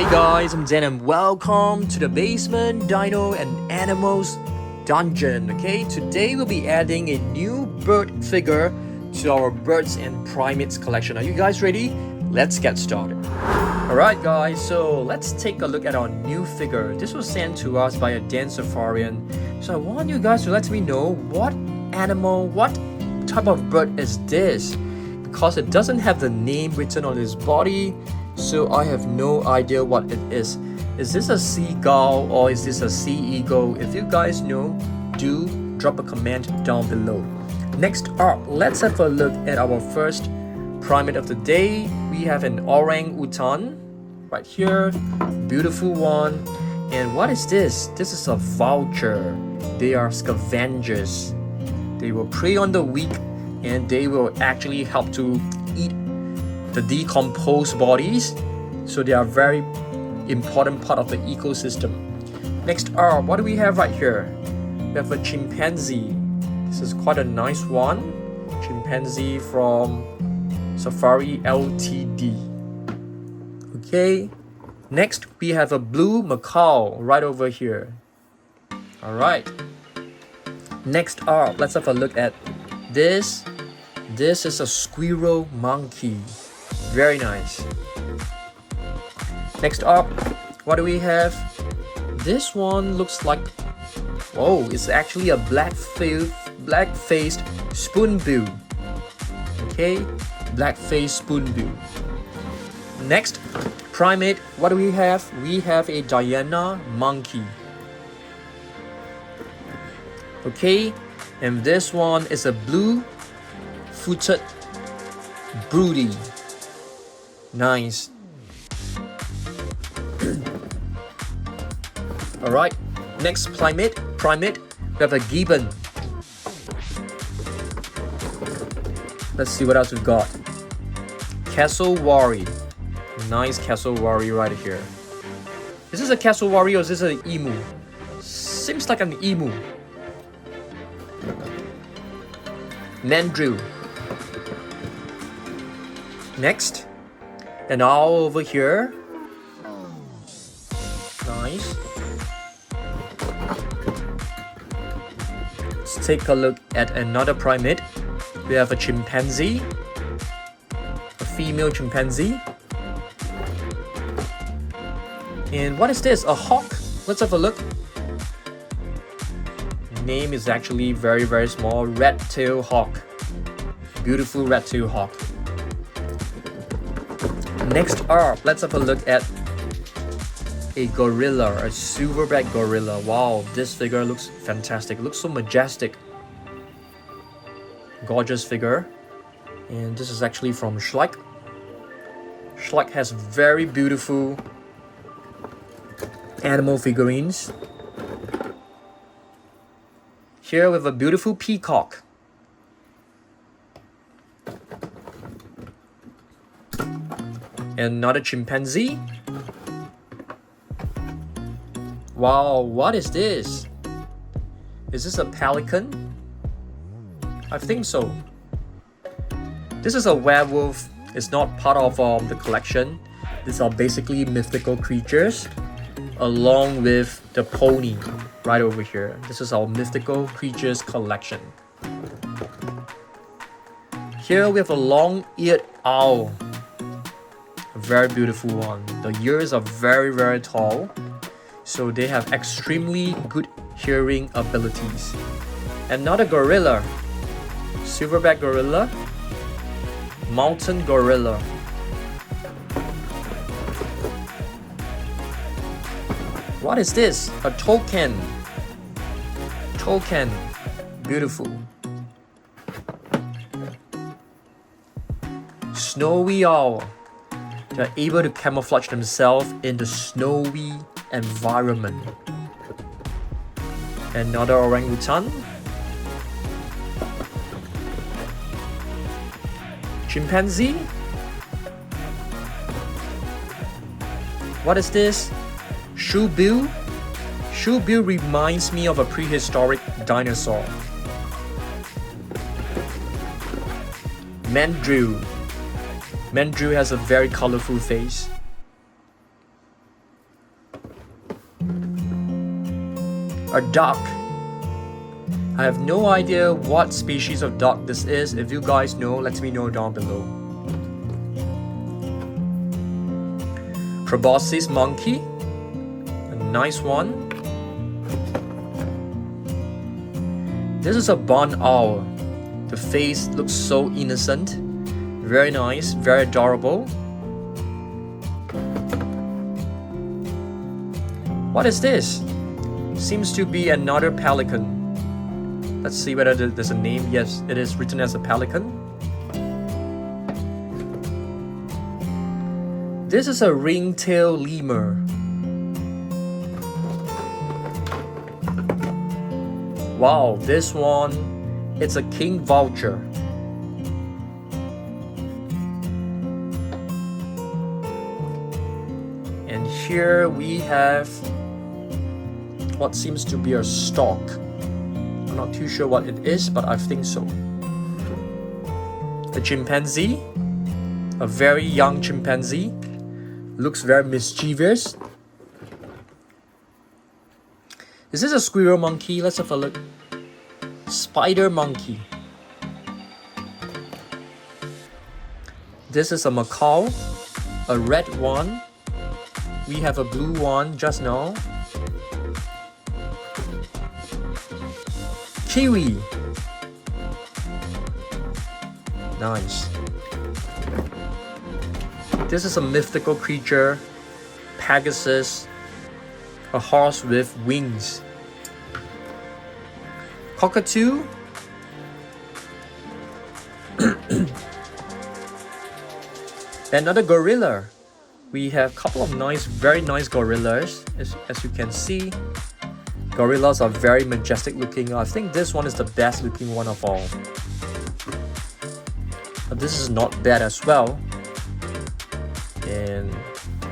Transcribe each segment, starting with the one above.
Hey guys, I'm Dan and welcome to the Basement Dino and Animals Dungeon. Okay, today we'll be adding a new bird figure to our birds and primates collection. Are you guys ready? Let's get started. Alright guys, so let's take a look at our new figure. This was sent to us by a Dan Safarian. So I want you guys to let me know what animal, what type of bird is this? Because it doesn't have the name written on his body, so I have no idea what it is. Is this a seagull or is this a sea eagle? If you guys know, do drop a comment down below. Next up, let's have a look at our first primate of the day. We have an orang-utan right here, beautiful one. And what is this? This is a vulture. They are scavengers. They will prey on the weak and they will actually help to eat the decomposed bodies, so they are very important part of the ecosystem. Next up, what do we have right here? We have a chimpanzee. This is quite a nice one. Chimpanzee from Safari Ltd. Okay, next we have a blue macaw right over here. Alright, next up, let's have a look at this. This is a squirrel monkey. Very nice. Next up, what do we have? This one looks like, oh, it's actually a black-faced spoonbill. Okay, black-faced spoonbill. Next, primate, what do we have? We have a Diana monkey. Okay, and this one is a blue-footed broody. Nice. Alright, next primate, we have a gibbon. Let's see what else we've got. Cassowary. Nice cassowary right here. Is this a cassowary or is this an emu? Seems like an emu. Mandrill. Next, an owl over here. Nice. Let's take a look at another primate. We have a chimpanzee, a female chimpanzee. And what is this? A hawk? Let's have a look. Name is actually very small. Red-tailed hawk. Beautiful red-tailed hawk. Next up, let's have a look at a gorilla, a silverback gorilla. Wow, this figure looks fantastic. It looks so majestic. Gorgeous figure. And this is actually from Schleich. Schleich has very beautiful animal figurines. Here we have a beautiful peacock. Another chimpanzee. Wow, what is this? Is this a pelican? I think so. This is a werewolf. It's not part of the collection. These are basically mythical creatures along with the pony right over here. This is our mythical creatures collection. Here we have a long-eared owl. A very beautiful one. The ears are very tall, so they have extremely good hearing abilities. Another gorilla. Silverback gorilla. Mountain gorilla. What is this? A toucan. Toucan. Beautiful. Snowy owl. They're able to camouflage themselves in the snowy environment. Another orangutan. Chimpanzee. What is this? Shoebill. Shoebill reminds me of a prehistoric dinosaur. Mandrill. Mandrill has a very colorful face. A duck. I have no idea what species of duck this is. If you guys know, let me know down below. Proboscis monkey. A nice one. This is a barn owl. The face looks so innocent. Very nice, very adorable. What is this? Seems to be another pelican. Let's see whether there's a name. Yes, it is written as a pelican. This is a ring-tailed lemur. Wow, this one, it's a king vulture. And here we have what seems to be a stork. I'm not too sure what it is, but I think so. A chimpanzee, a very young chimpanzee, looks very mischievous. Is this a squirrel monkey? Let's have a look. Spider monkey. This is a macaw, a red one. We have a blue one just now. Kiwi. Nice. This is a mythical creature, Pegasus, a horse with wings. Cockatoo. Another gorilla. We have a couple of very nice gorillas. As you can see, gorillas are very majestic looking. I think this one is the best looking one of all. But this is not bad as well. And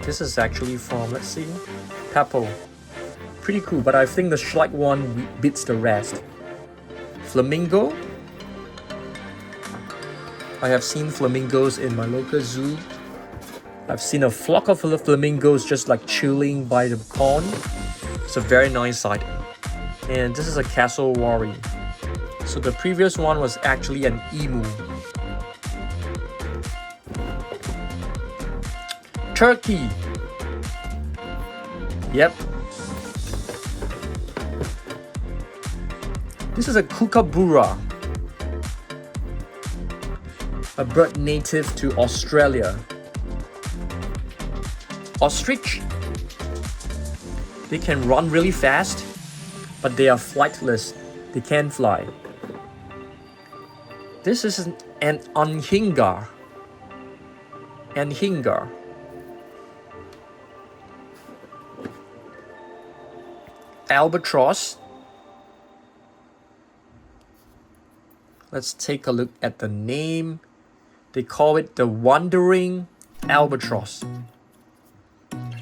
this is actually from, let's see, Papo. Pretty cool, but I think the Schleich one beats the rest. Flamingo. I have seen flamingos in my local zoo. I've seen a flock of flamingos just like chilling by the pond. It's a very nice sight. And this is a cassowary. So the previous one was actually an emu. Turkey. Yep. This is a kookaburra, a bird native to Australia. Ostrich. They can run really fast, but they are flightless. They can't fly. This is an anhinga. Anhinga. Albatross. Let's take a look at the name. They call it the wandering albatross.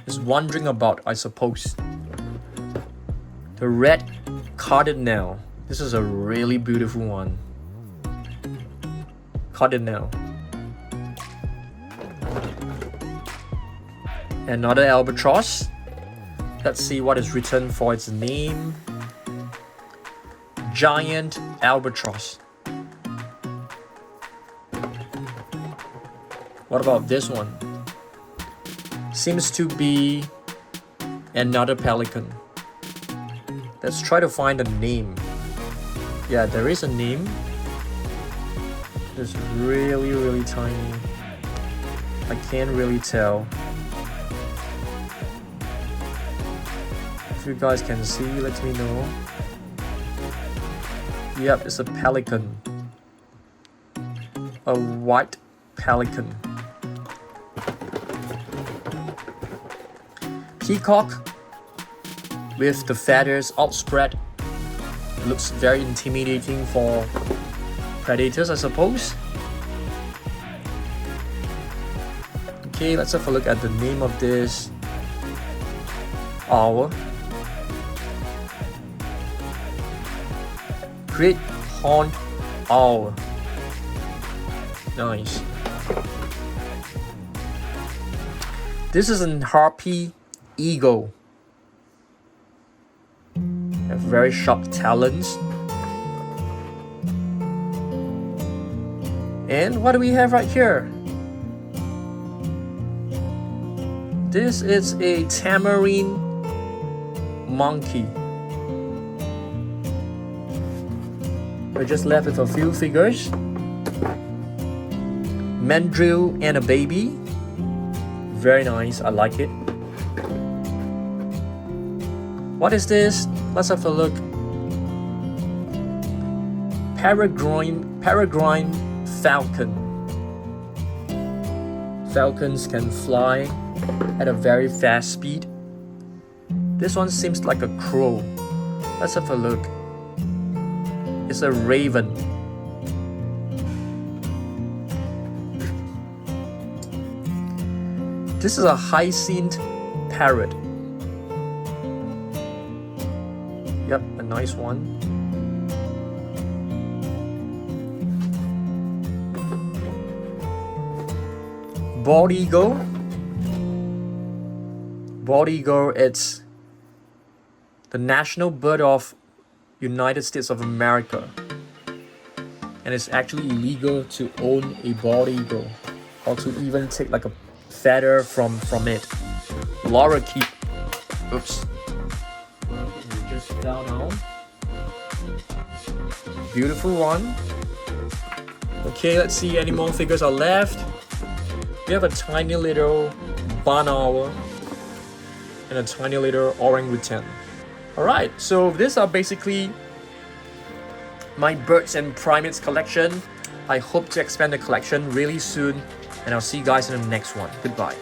It's wandering about, I suppose. The red cardinal. This is a really beautiful one. Cardinal. Another albatross. Let's see what is written for its name. Giant albatross. What about this one? Seems to be another pelican. Let's try to find a name. Yeah, there is a name. It's really, really tiny. I can't really tell. If you guys can see, let me know. Yep, it's a pelican. A white pelican. Peacock with the feathers outspread. Looks very intimidating for predators, I suppose. Okay, let's have a look at the name of this owl. Great horned owl. Nice. This is an harpy eagle. Have very sharp talons. And what do we have right here? This is a tamarin monkey. We're just left with a few figures. Mandrill and a baby. Very nice, I like it. What is this? Let's have a look. Peregrine falcon. Falcons can fly at a very fast speed. This one seems like a crow. Let's have a look. It's a raven. This is a hyacinth parrot. Yep, a nice one. Bald eagle. Bald eagle, it's the national bird of United States of America. And it's actually illegal to own a bald eagle or to even take like a feather from it. Lorikeet. Oops. Just fell down. Beautiful one. Okay, let's see any more figures are left. We have a tiny little barn owl and a tiny little orangutan. Alright, so these are basically my birds and primates collection. I hope to expand the collection really soon, and I'll see you guys in the next one. Goodbye.